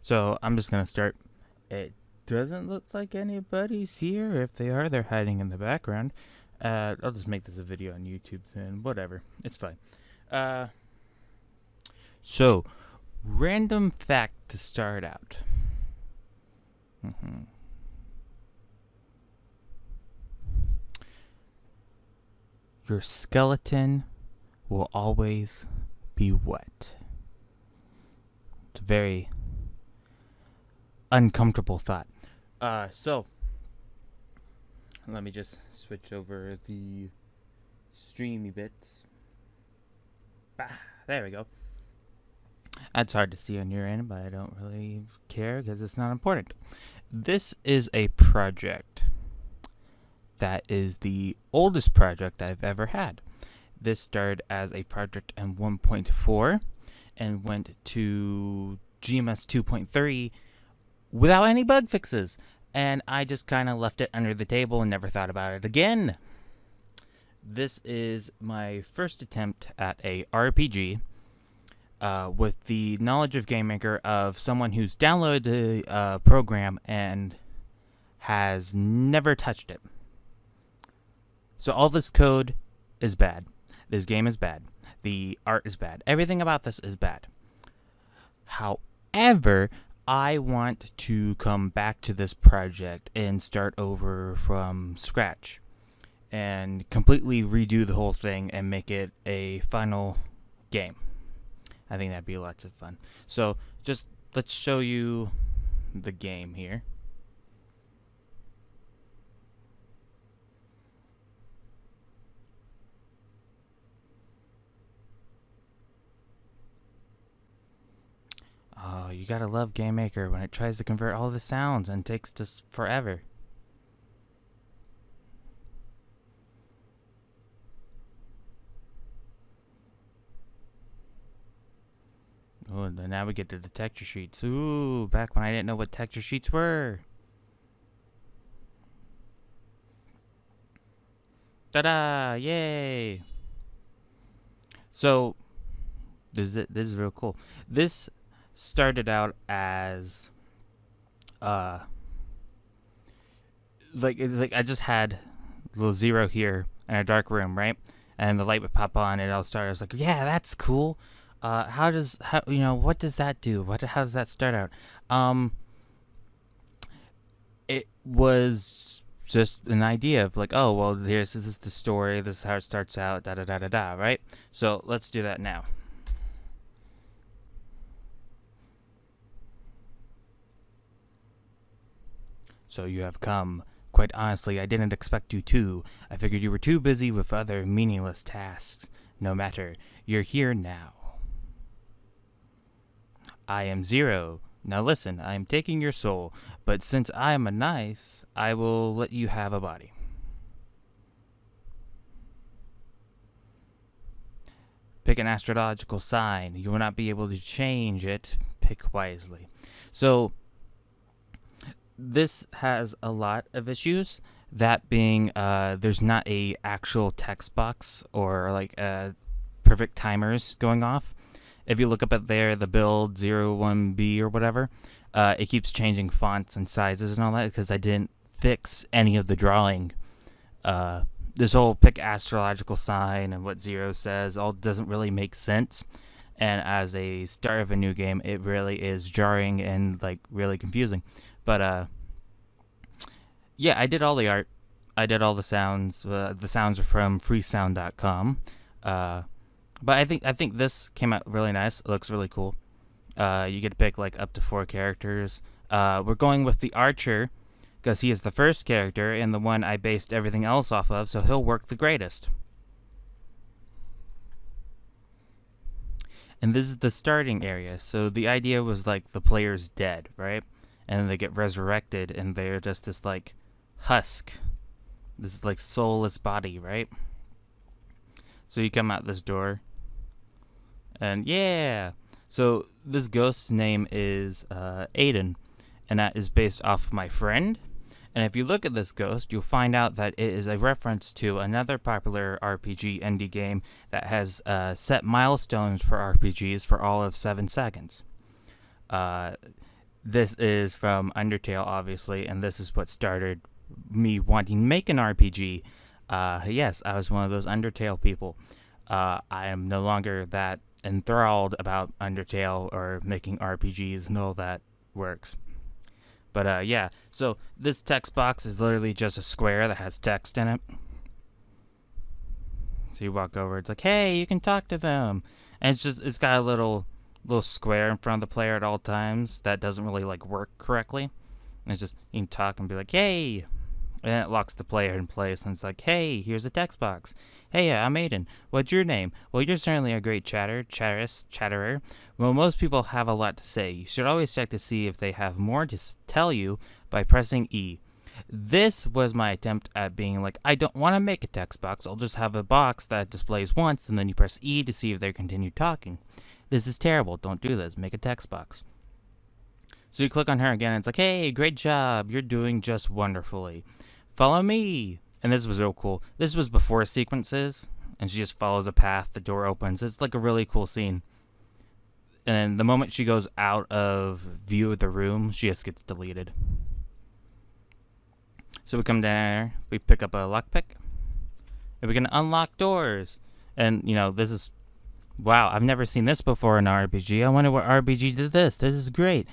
So I'm just gonna start. It doesn't look like anybody's here. If they are, they're hiding in the background. I'll just make this a video on YouTube then. Whatever. It's fine. Uh, so, random fact to start out. Your skeleton will always be wet. It's a very uncomfortable thought. So let me just switch over the streamy bits. There we go. That's hard to see on your end, but I don't really care because it's not important. This is a project that is the oldest project I've ever had. This started as a project in 1.4 and went to GMS 2.3 without any bug fixes. And I just kind of left it under the table and never thought about it again. This is my first attempt at a RPG with the knowledge of GameMaker of someone who's downloaded the program and has never touched it. So all this code is bad. This game is bad. The art is bad. Everything about this is bad. However, I want to come back to this project and start over from scratch and completely redo the whole thing and make it a final game. I think that'd be lots of fun. So just let's show you the game here. Oh, you gotta love GameMaker when it tries to convert all the sounds and takes just forever. Oh, and then now we get to the texture sheets. Ooh, back when I didn't know what texture sheets were. Ta-da! Yay! So, this is real cool. This started out as like I just had a little zero here in a dark room, right? And the light would pop on and it all started. I was like, yeah, that's cool. What does that do? How does that start out? It was just an idea of like, oh well, this is the story, this is how it starts out, da da da da da, right? So let's do that now. So you have come. Quite honestly, I didn't expect you to. I figured you were too busy with other meaningless tasks. No matter, you're here now. I am Zero. Now listen, I am taking your soul, but since I am a nice, I will let you have a body. Pick an astrological sign. You will not be able to change it. Pick wisely. So, this has a lot of issues. That being, there's not a actual text box or like perfect timers going off. If you look up at there, the build 01B or whatever, it keeps changing fonts and sizes and all that because I didn't fix any of the drawing. This whole pick astrological sign and what Zero says all doesn't really make sense. And as a start of a new game, it really is jarring and like really confusing. But yeah, I did all the art. I did all the sounds. The sounds are from freesound.com. But I think this came out really nice. It looks really cool. You get to pick like up to 4 characters. We're going with the archer because he is the first character and the one I based everything else off of, so he'll work the greatest. And this is the starting area. So the idea was like the player's dead, right? And they get resurrected and they're just this like husk. This like soulless body, right? So you come out this door. And yeah. So this ghost's name is Aiden. And that is based off my friend. And if you look at this ghost, you'll find out that it is a reference to another popular RPG indie game that has set milestones for RPGs for all of 7 seconds. this is from Undertale, obviously, and this is what started me wanting to make an RPG. Yes, I was one of those Undertale people. I am no longer that enthralled about Undertale or making RPGs and all that works. But yeah, so this text box is literally just a square that has text in it. So you walk over, it's like, hey, you can talk to them. And it's got a little square in front of the player at all times that doesn't really like work correctly. And it's just, you can talk and be like, hey. And then it locks the player in place and it's like, hey, here's a text box. Hey, I'm Aiden. What's your name? Well, you're certainly a great chatterer. Well, most people have a lot to say. You should always check to see if they have more to tell you by pressing E. This was my attempt at being like, I don't want to make a text box. I'll just have a box that displays once, and then you press E to see if they continue talking. This is terrible. Don't do this. Make a text box. So you click on her again, and it's like, hey, great job. You're doing just wonderfully. Follow me. And this was real cool. This was before sequences, and she just follows a path. The door opens. It's like a really cool scene. And the moment she goes out of view of the room, she just gets deleted. So we come down here, we pick up a lockpick, and we can unlock doors. And, you know, this is, wow, I've never seen this before in an RPG. I wonder what RPG did this. This is great.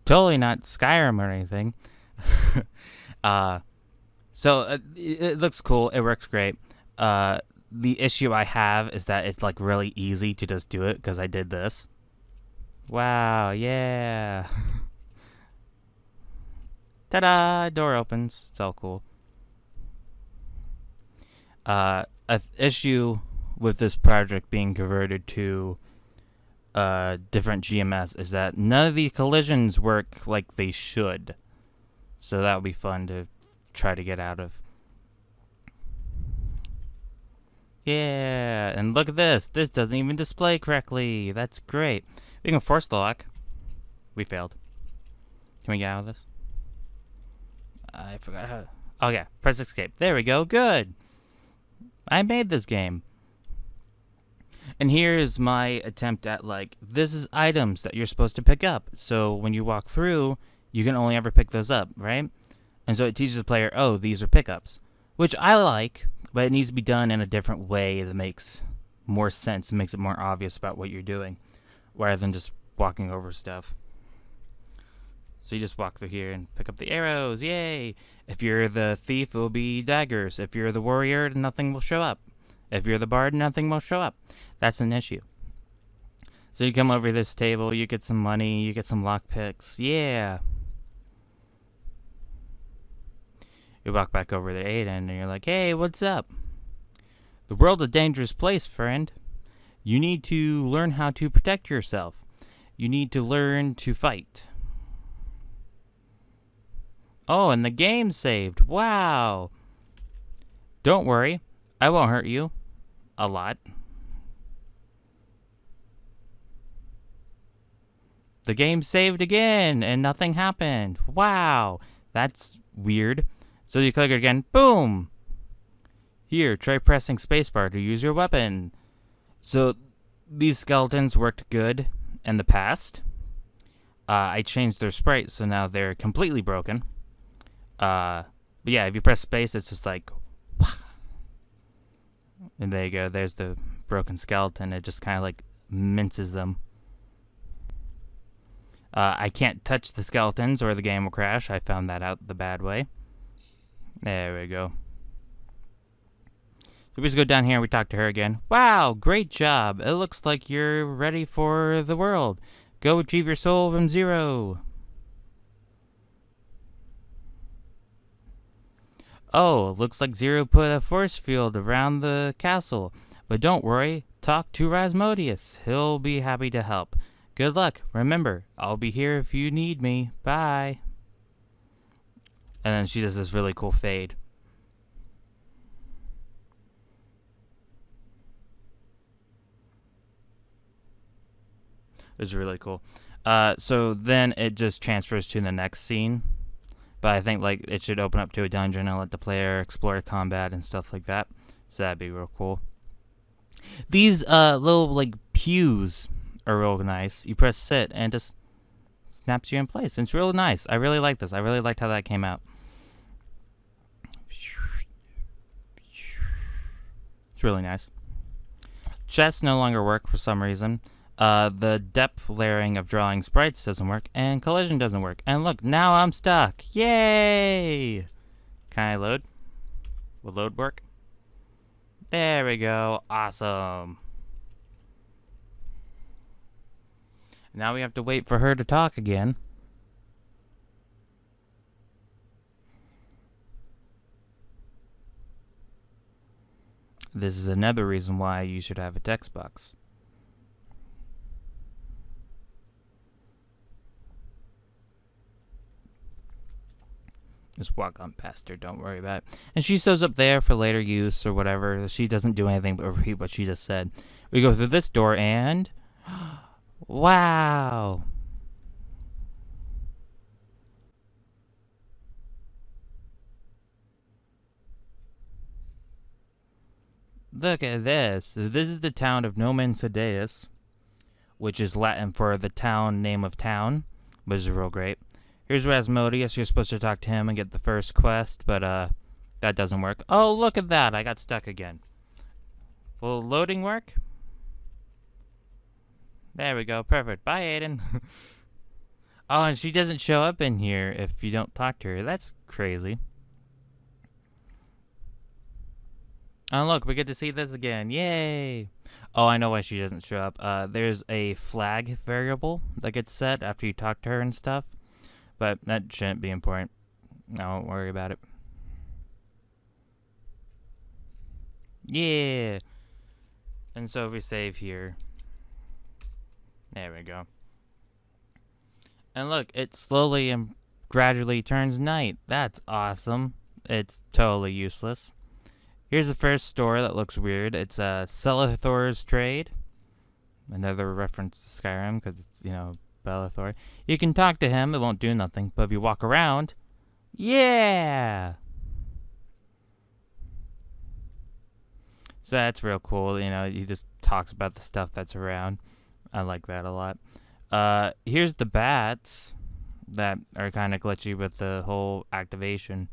Totally not Skyrim or anything. So it looks cool. It works great. The issue I have is that it's, like, really easy to just do it because I did this. Wow, yeah. Ta-da! Door opens. It's all cool. An issue with this project being converted to different GMS is that none of the collisions work like they should. So that would be fun to try to get out of. Yeah, and look at this. This doesn't even display correctly. That's great. We can force the lock. We failed. Can we get out of this? I forgot how. Oh yeah, press escape. There we go. Good. I made this game. And here's my attempt at, like, this is items that you're supposed to pick up. So when you walk through, you can only ever pick those up, right? And so it teaches the player, oh, these are pickups. Which I like, but it needs to be done in a different way that makes more sense and makes it more obvious about what you're doing, rather than just walking over stuff. So you just walk through here and pick up the arrows. Yay! If you're the thief, it will be daggers. If you're the warrior, nothing will show up. If you're the bard, nothing will show up. That's an issue. So you come over to this table, you get some money, you get some lockpicks. Yeah! You walk back over to Aiden and you're like, hey, what's up? The world's a dangerous place, friend. You need to learn how to protect yourself. You need to learn to fight. Oh, and the game's saved. Wow. Don't worry. I won't hurt you. A lot. The game saved again, and nothing happened. Wow. That's weird. So you click it again. Boom. Here, try pressing spacebar to use your weapon. So these skeletons worked good in the past. I changed their sprites, so now they're completely broken. But yeah, if you press space, it's just like, and there you go. There's the broken skeleton. It just kind of like minces them. I can't touch the skeletons or the game will crash. I found that out the bad way. There we go. So we just go down here and we talk to her again. Wow, great job. It looks like you're ready for the world. Go retrieve your soul from Zero. Oh, looks like Zero put a force field around the castle. But don't worry, talk to Rasmodius. He'll be happy to help. Good luck. Remember, I'll be here if you need me. Bye. And then she does this really cool fade. It was really cool. So then it just transfers to the next scene. But I think like it should open up to a dungeon and let the player explore combat and stuff like that. So that'd be real cool. These little like pews are real nice. You press sit and just snaps you in place. It's really nice. I really like this. I really liked how that came out. It's really nice. Chests no longer work for some reason. The depth layering of drawing sprites doesn't work, and collision doesn't work. And look, now I'm stuck. Yay! Can I load? Will load work? There we go. Awesome. Now we have to wait for her to talk again. This is another reason why you should have a text box. Just walk on past her, don't worry about it. And she shows up there for later use or whatever. She doesn't do anything but repeat what she just said. We go through this door and... wow! Look at this. This is the town of Nomen Sedeus, which is Latin for the town name of town, which is real great. Here's Rasmodius. You're supposed to talk to him and get the first quest, but that doesn't work. Oh, look at that. I got stuck again. Will loading work? There we go. Perfect. Bye, Aiden. Oh, and she doesn't show up in here if you don't talk to her. That's crazy. Oh, look, we get to see this again. Yay! Oh, I know why she doesn't show up. There's a flag variable that gets set after you talk to her and stuff. But that shouldn't be important. Don't worry about it. Yeah! And so if we save here. There we go. And look, it slowly and gradually turns night. That's awesome. It's totally useless. Here's the first store that looks weird. It's Selethor's Trade. Another reference to Skyrim because it's, you know, Belethor. You can talk to him. It won't do nothing. But if you walk around, yeah! So that's real cool. You know, he just talks about the stuff that's around. I like that a lot. Here's the bats that are kind of glitchy with the whole activation.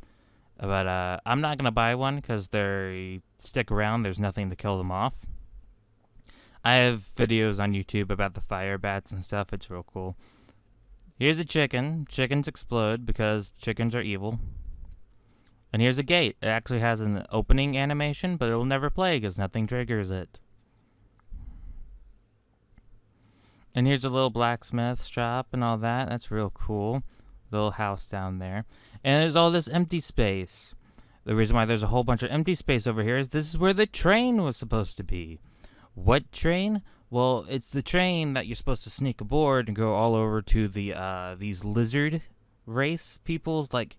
But I'm not going to buy one because they stick around. There's nothing to kill them off. I have videos on YouTube about the fire bats and stuff. It's real cool. Here's a chicken. Chickens explode because chickens are evil. And here's a gate. It actually has an opening animation, but it'll never play because nothing triggers it. And here's a little blacksmith shop and all that. That's real cool. Little house down there. And there's all this empty space. The reason why there's a whole bunch of empty space over here is this is where the train was supposed to be. What train? Well, it's the train that you're supposed to sneak aboard and go all over to the these lizard race people's like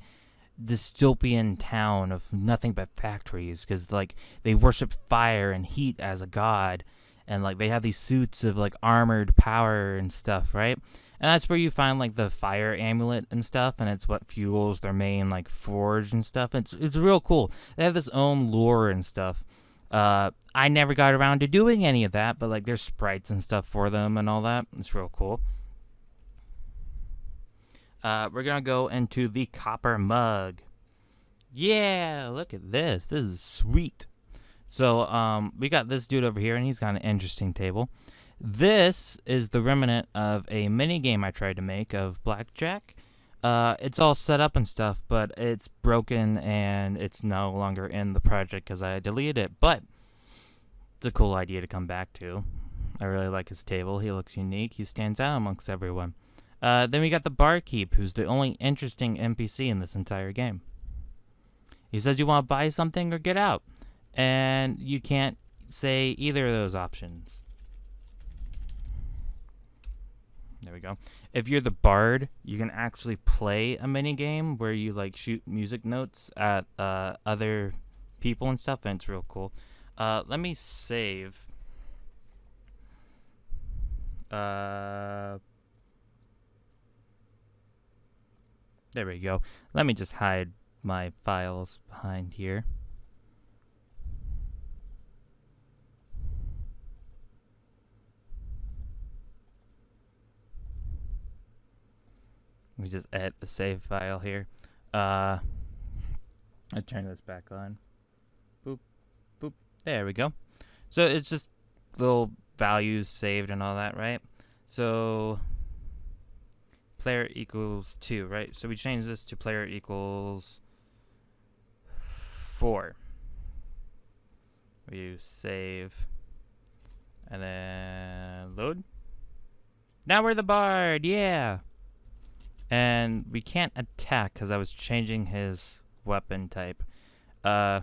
dystopian town of nothing but factories because like they worship fire and heat as a god. And like they have these suits of like armored power and stuff, right? And that's where you find like the fire amulet and stuff, and it's what fuels their main like forge and stuff. It's real cool. They have this own lore and stuff. I never got around to doing any of that, but like there's sprites and stuff for them and all that. It's real cool. We're gonna go into the copper mug. Yeah, look at this. This is sweet. So we got this dude over here, and he's got an interesting table. This is the remnant of a mini game I tried to make of blackjack. It's all set up and stuff, but it's broken, and it's no longer in the project because I deleted it. But it's a cool idea to come back to. I really like his table. He looks unique. He stands out amongst everyone. Then we got the barkeep, who's the only interesting NPC in this entire game. He says you want to buy something or get out. And you can't say either of those options. There we go. If you're the bard, you can actually play a mini game where you like shoot music notes at other people and stuff, and it's real cool. Let me save. There we go. Let me just hide my files behind here. Let me just edit the save file here. I turn this back on. Boop, boop. There we go. So it's just little values saved and all that, right? So player equals 2, right? So we change this to player equals 4. We save and then load. Now we're the bard, yeah. And we can't attack because I was changing his weapon type. There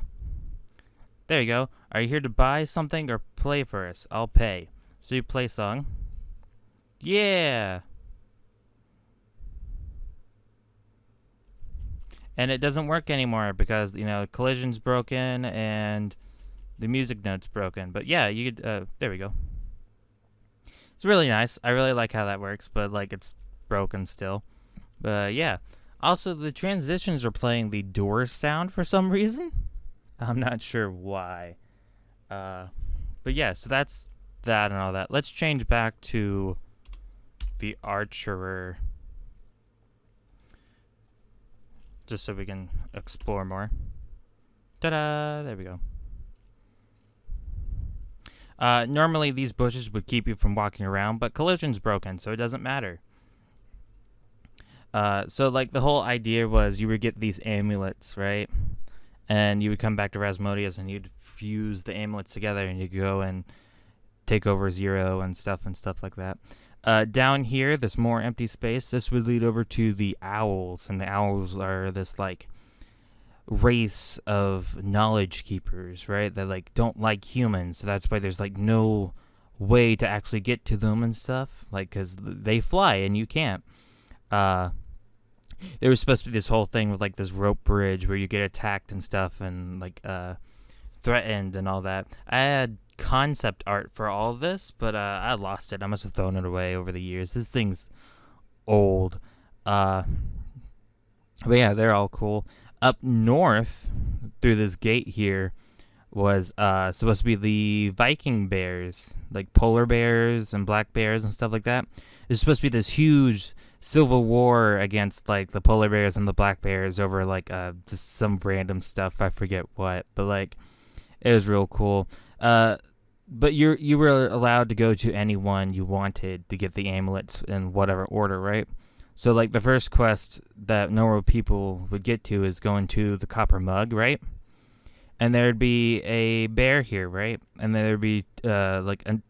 you go. Are you here to buy something or play for us? I'll pay. So you play song. Yeah. And it doesn't work anymore because, you know, collision's broken and the music note's broken. But yeah, you could, there we go. It's really nice. I really like how that works, but like it's broken still. But yeah. Also, the transitions are playing the door sound for some reason. I'm not sure why. But yeah, so that's that and all that. Let's change back to the archerer. Just so we can explore more. Ta-da! There we go. Normally these bushes would keep you from walking around, but collision's broken, so it doesn't matter. So like the whole idea was you would get these amulets, right? And you would come back to Rasmodius and you'd fuse the amulets together and you'd go and take over Zero and stuff like that. Down here, there's more empty space. This would lead over to the owls, and the owls are this like race of knowledge keepers, right? That like don't like humans, so that's why there's like no way to actually get to them and stuff, like because they fly and you can't. There was supposed to be this whole thing with like this rope bridge where you get attacked and stuff and like threatened and all that. I had concept art for all of this, but I lost it. I must have thrown it away over the years. This thing's old. But yeah, they're all cool. Up north through this gate here was supposed to be the Viking bears, like polar bears and black bears and stuff like that. It's supposed to be this huge civil war against like the polar bears and the black bears over like just some random stuff. I forget what, but like it was real cool. But you were allowed to go to anyone you wanted to get the amulets in whatever order, right? So like the first quest that normal people would get to is going to the copper mug, right? And there'd be a bear here, right? And there'd be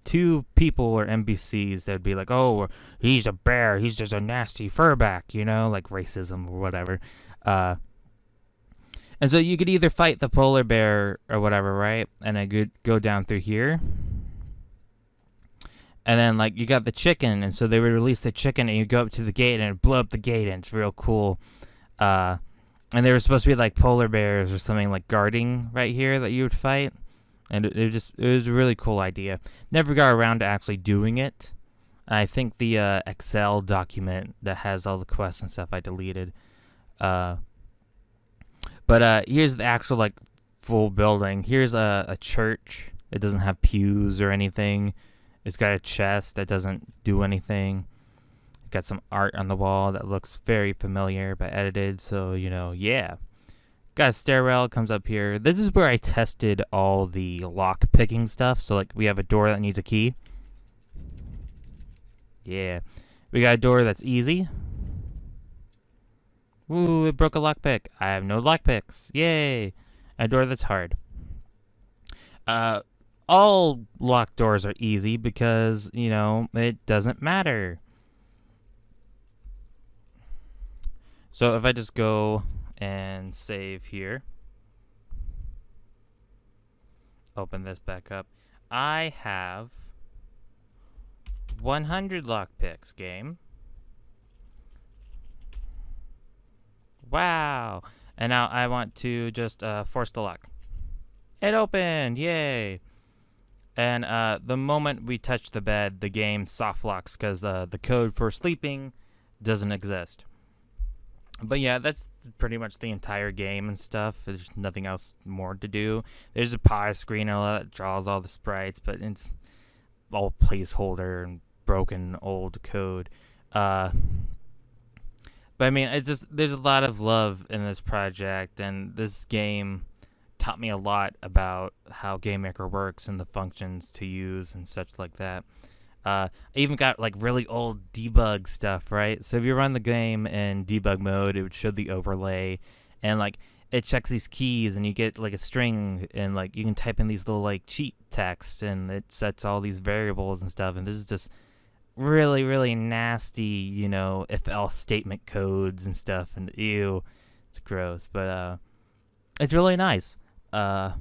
two people or NPCs that'd be like, oh, he's a bear, he's just a nasty furback, you know, like racism or whatever. And so you could either fight the polar bear or whatever, right? And I could go down through here. And then, like, you got the chicken, and so they would release the chicken, and you go up to the gate, and it blow up the gate, and it's real cool. And there was supposed to be, like, polar bears or something, like, guarding right here that you would fight. And it was a really cool idea. Never got around to actually doing it. I think the Excel document that has all the quests and stuff I deleted. But here's the actual, like, full building. Here's a church. It doesn't have pews or anything. It's got a chest that doesn't do anything. It's got some art on the wall that looks very familiar but edited, so, you know, yeah. Got a stairwell, comes up here. This is where I tested all the lock picking stuff. So, like, we have a door that needs a key. Yeah. We got a door that's easy. Ooh, it broke a lockpick. I have no lockpicks. Yay. A door that's hard. All locked doors are easy because, you know, it doesn't matter. So if I just go and save here, open this back up, I have 100 lockpicks, game. Wow. And now I want to just force the lock. It opened. Yay. And the moment we touch the bed, the game soft locks because the code for sleeping doesn't exist. But yeah, that's pretty much the entire game and stuff. There's nothing else more to do. There's a pause screen and all that draws all the sprites, but it's all placeholder and broken old code. But But I mean, it's just there's a lot of love in this project, and this game taught me a lot about how GameMaker works and the functions to use and such like that. I even got like really old debug stuff, right? So if you run the game in debug mode, it would show the overlay, and like it checks these keys, and you get like a string, and like you can type in these little like cheat text, and it sets all these variables and stuff. And this is just really, really nasty, if else statement codes and stuff. And ew, it's gross, but it's really nice. But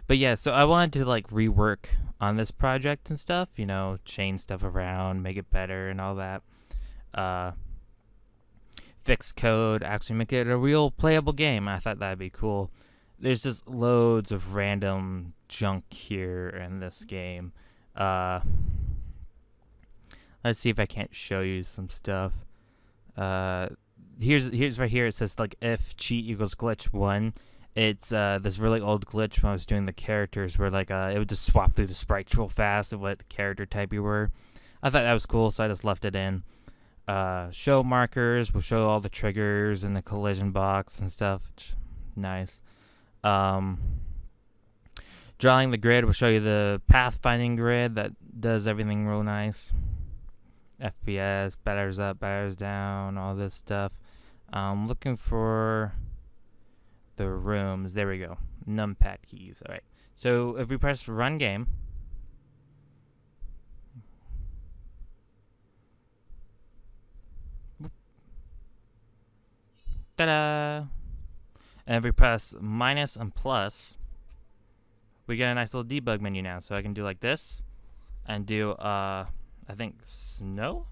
yeah, so I wanted to like rework on this project and stuff, change stuff around, make it better and all that. Fix code, actually make it a real playable game. I thought that'd be cool. There's just loads of random junk here in this game. Let's see if I can't show you some stuff. Here's right here. It says like if cheat equals glitch 1. It's this really old glitch when I was doing the characters where like it would just swap through the sprites real fast of what character type you were. I thought that was cool, so I just left it in. Show markers will show all the triggers in the collision box and stuff. Nice. Drawing the grid will show you the pathfinding grid that does everything real nice. FPS, batters up, batters down, all this stuff. Looking for the rooms. There we go. Numpad keys. All right. So if we press run game, ta-da! And if we press minus and plus, we get a nice little debug menu now. So I can do like this and do I think snow.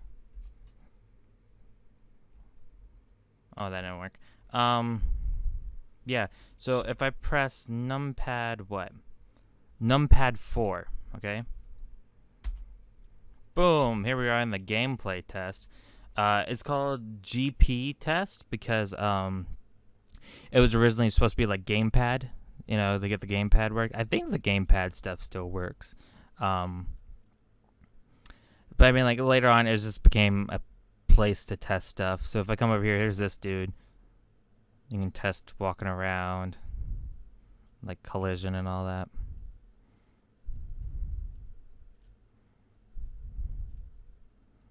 Oh, that didn't work. Yeah, so if I press numpad what? Numpad 4, okay? Boom, here we are in the gameplay test. It's called GP test because it was originally supposed to be like gamepad, to get the gamepad work. I think the gamepad stuff still works. But I mean, like later on, it just became a place to test stuff. So if I come over here, here's this dude. You can test walking around, like collision and all that.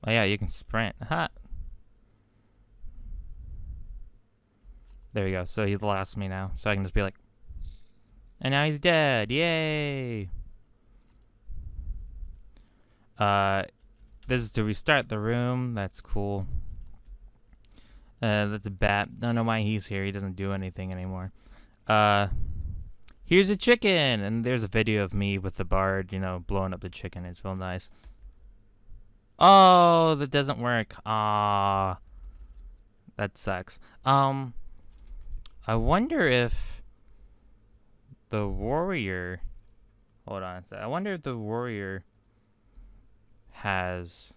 Oh yeah, you can sprint. Aha. There we go. So he's lost me now. So I can just be like, and now he's dead. Yay! This is to restart the room. That's cool. That's a bat. Don't know why he's here. He doesn't do anything anymore. Here's a chicken, and there's a video of me with the bard, blowing up the chicken. It's real nice. Oh, that doesn't work. Ah, that sucks. I wonder if the warrior. Hold on a sec. I wonder if the warrior has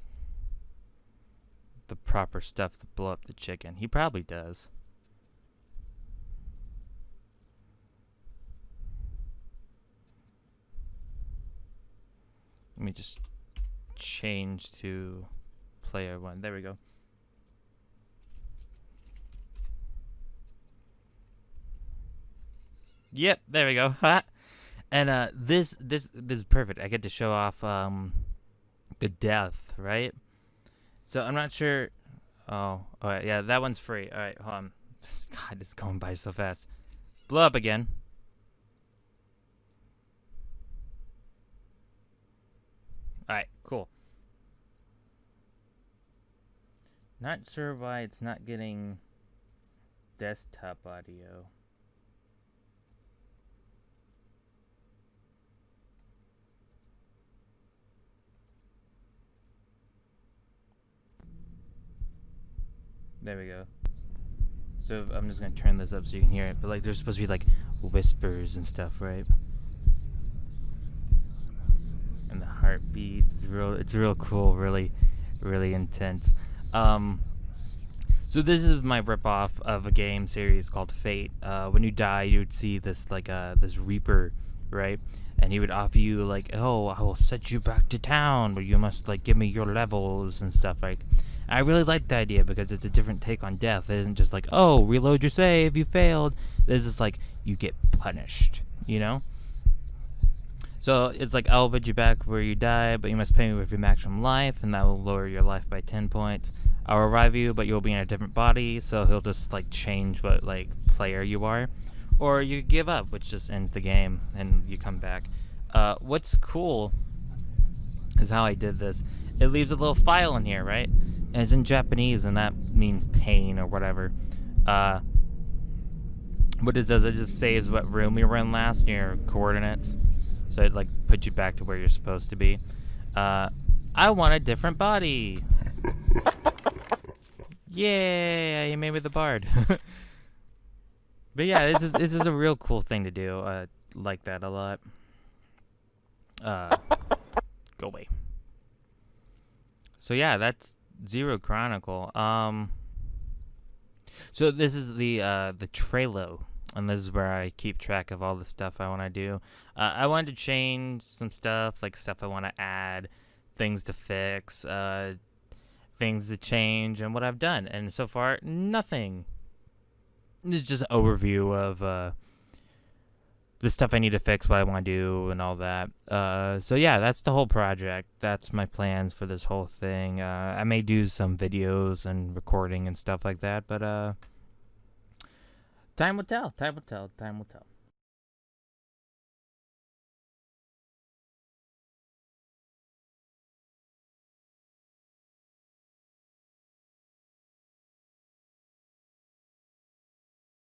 the proper stuff to blow up the chicken. He probably does. Let me just change to player 1. There we go. Yep, there we go. And this is perfect. I get to show off the death, right? So I'm not sure. Oh, yeah, that one's free. All right, hold on. God, it's going by so fast. Blow up again. All right, cool. Not sure why it's not getting desktop audio. There we go. So I'm just gonna turn this up so you can hear it. But like, there's supposed to be like whispers and stuff, right? And the heartbeat. It's real cool. Really, really intense. So this is my ripoff of a game series called Fate. When you die, you would see this like this Reaper, right? And he would offer you like, oh, I will set you back to town, but you must like give me your levels and stuff like. I really like the idea because it's a different take on death. It isn't just like, oh, reload your save, you failed. This is like, you get punished, you know? So it's like, I'll put you back where you died, but you must pay me with your maximum life, and that will lower your life by 10 points. I'll revive you, but you'll be in a different body, so he'll just like change what like player you are. Or you give up, which just ends the game, and you come back. What's cool is how I did this. It leaves a little file in here, right? And it's in Japanese, and that means pain or whatever. What it does, it just saves what room you were in last and your coordinates. So it like puts you back to where you're supposed to be. I want a different body. Yay! You made me the bard. But yeah, this is a real cool thing to do. I like that a lot. Go away. So yeah, that's Zero Chronicle. So this is the Trello, and this is where I keep track of all the stuff I want to do. I wanted to change some stuff, like stuff I want to add, things to fix, things to change, and what I've done. And so far, nothing. It's just an overview of the stuff I need to fix, what I want to do, and all that. So yeah, that's the whole project. That's my plans for this whole thing. I may do some videos and recording and stuff like that, but time will tell. Time will tell. Time will tell.